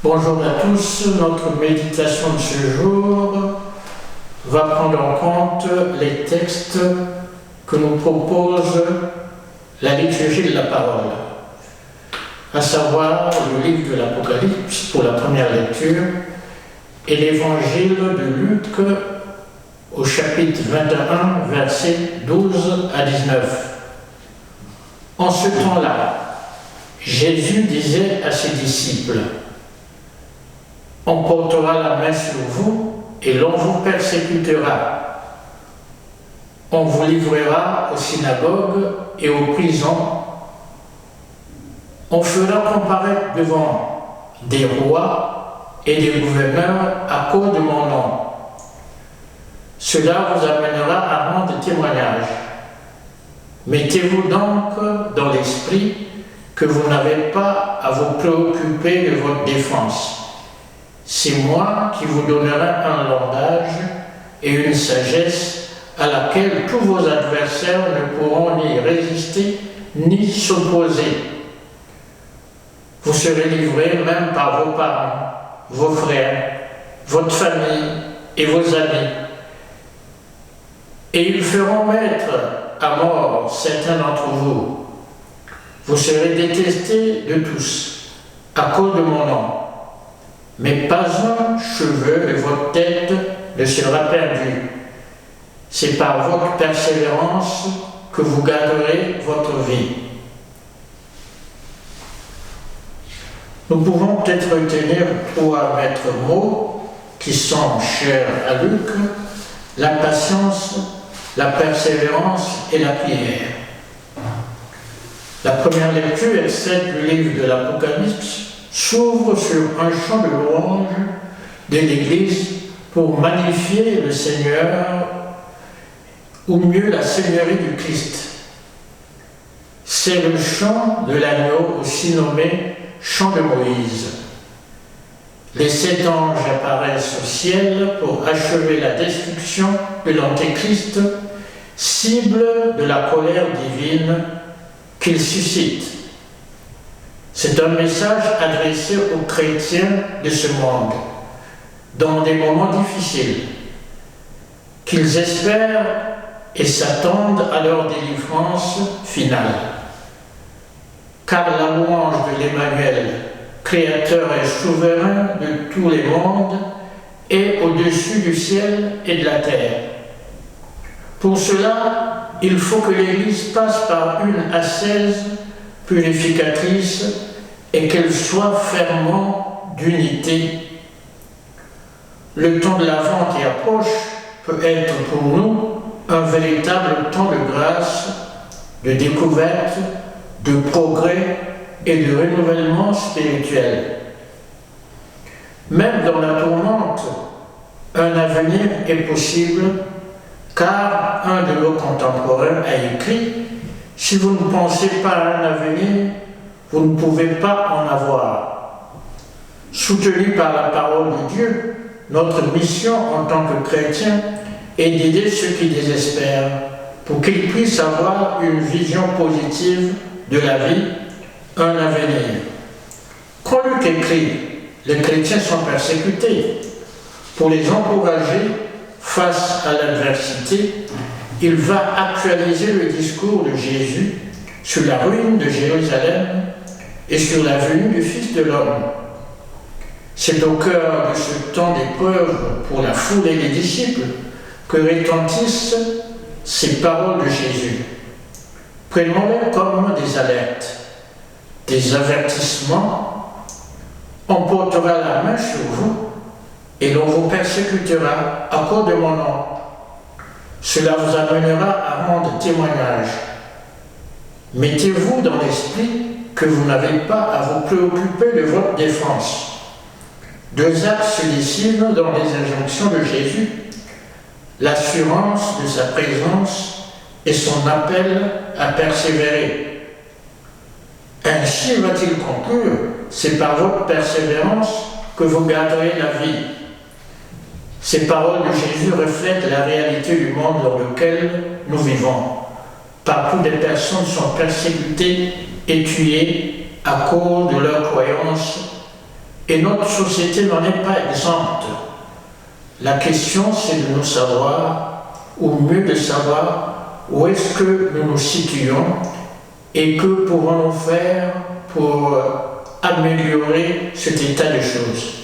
Bonjour à tous, notre méditation de ce jour va prendre en compte les textes que nous propose la liturgie de la parole, à savoir le livre de l'Apocalypse pour la première lecture et l'évangile de Luc au chapitre 21, versets 12 à 19. En ce temps-là, Jésus disait à ses disciples: on portera la main sur vous et l'on vous persécutera. On vous livrera aux synagogues et aux prisons. On fera comparaître devant des rois et des gouverneurs à cause de mon nom. Cela vous amènera à rendre témoignage. Mettez-vous donc dans l'esprit que vous n'avez pas à vous préoccuper de votre défense. C'est moi qui vous donnerai un langage et une sagesse à laquelle tous vos adversaires ne pourront ni résister ni s'opposer. Vous serez livrés même par vos parents, vos frères, votre famille et vos amis. Et ils feront mettre à mort certains d'entre vous. Vous serez détestés de tous à cause de mon nom. Mais pas un cheveu de votre tête ne sera perdu. C'est par votre persévérance que vous garderez votre vie. Nous pouvons peut-être retenir trois maîtres mots qui sont chers à Luc: la patience, la persévérance et la prière. La première lecture, extraite du livre de l'Apocalypse, s'ouvre sur un chant de louange de l'Église pour magnifier le Seigneur, ou mieux la Seigneurie du Christ. C'est le chant de l'agneau, aussi nommé chant de Moïse. Les 7 anges apparaissent au ciel pour achever la destruction de l'Antéchrist, cible de la colère divine qu'il suscite. C'est un message adressé aux chrétiens de ce monde, dans des moments difficiles, qu'ils espèrent et s'attendent à leur délivrance finale. Car la louange de l'Emmanuel, créateur et souverain de tous les mondes, est au-dessus du ciel et de la terre. Pour cela, il faut que l'Église passe par une ascèse purificatrice et qu'elle soit fermement d'unité. Le temps de l'Avent qui approche peut être pour nous un véritable temps de grâce, de découverte, de progrès et de renouvellement spirituel. Même dans la tourmente, un avenir est possible, car un de nos contemporains a écrit: si vous ne pensez pas à un avenir, vous ne pouvez pas en avoir. Soutenu par la parole de Dieu, notre mission en tant que chrétiens est d'aider ceux qui désespèrent pour qu'ils puissent avoir une vision positive de la vie, un avenir. Quand Luc écrit « Les chrétiens sont persécutés », pour les encourager face à l'adversité, il va actualiser le discours de Jésus sur la ruine de Jérusalem et sur la venue du Fils de l'homme. C'est au cœur de ce temps d'épreuve pour la foule et les disciples que retentissent ces paroles de Jésus. Prenons-les comme des alertes, des avertissements. On portera la main sur vous et l'on vous persécutera à cause de mon nom. Cela vous amènera à rendre témoignage. Mettez-vous dans l'esprit que vous n'avez pas à vous préoccuper de votre défense. 2 axes se dessinent dans les injonctions de Jésus: l'assurance de sa présence et son appel à persévérer. Ainsi va-t-il conclure: c'est par votre persévérance que vous garderez la vie. Ces paroles de Jésus reflètent la réalité du monde dans lequel nous vivons. Partout, des personnes sont persécutées et tuées à cause de leurs croyances Et notre société n'en est pas exempte. La question, c'est de nous savoir, ou mieux de savoir, où est-ce que nous nous situons et que pouvons-nous faire pour améliorer cet état de choses.